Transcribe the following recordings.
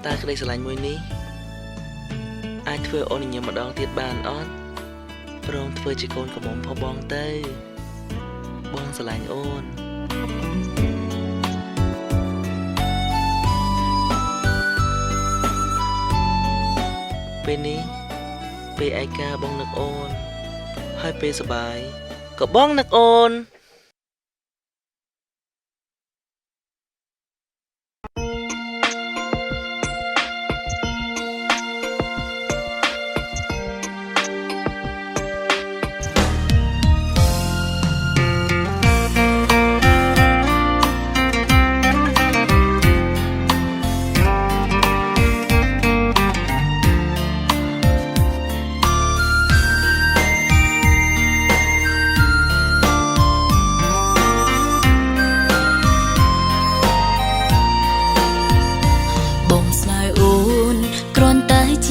ตาก็ได้สลายมวยนี้ไอ้เพื่อโอนยังมาดองเตียบานออดพระองค์เพื่อจะโกนกับผมพอบองเต้บองสลายโอนពេលនេះពេលឯកាបងនឹកអូនហើយពេលសបាយក៏បងនឹកអូន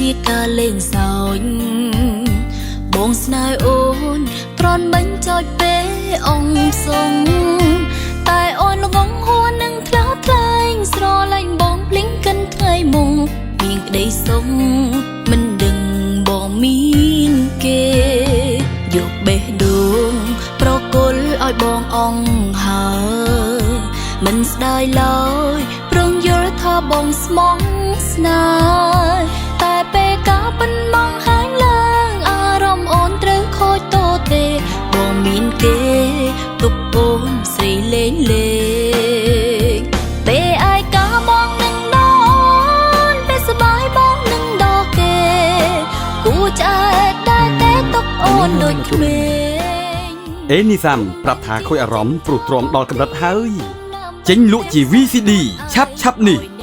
ជាការលេងសើចបងស្នេហ៍អូនត្រន់បាញ់ចោចពេលអងសុងតែអូនល្ងងហួរនឹងថ្លើថ្លែងស្រឡាញ់បងភ្លេងកិនថ្ងៃមុងមានក្តីសុងមិនដឹងបងមានគេយកបេះដូងប្រគល់ឲ្យបងអងហើមិនស្ដាយឡើយប្រងយល់ថាបងស្មងស្នេហ៍តែពេលការប៉ុនមកហាញឡើងអារម្មណ៍អូនត្រូវខូចតូទេបងមានគេទុកអូនស្រីលេងលេងពេលអាយការបងនឹងដល់ពេលសបាយបងនឹងដល់គេគូឆ្អែតដែរតែទុកអូនដូចក្មេងអេនីសាំប្រាប់ថាខូចអារម្មណ៍ព្រោះទ្រាំដល់កម្រិតហើយចេញលក់ជា VCD ឆាប់នេះ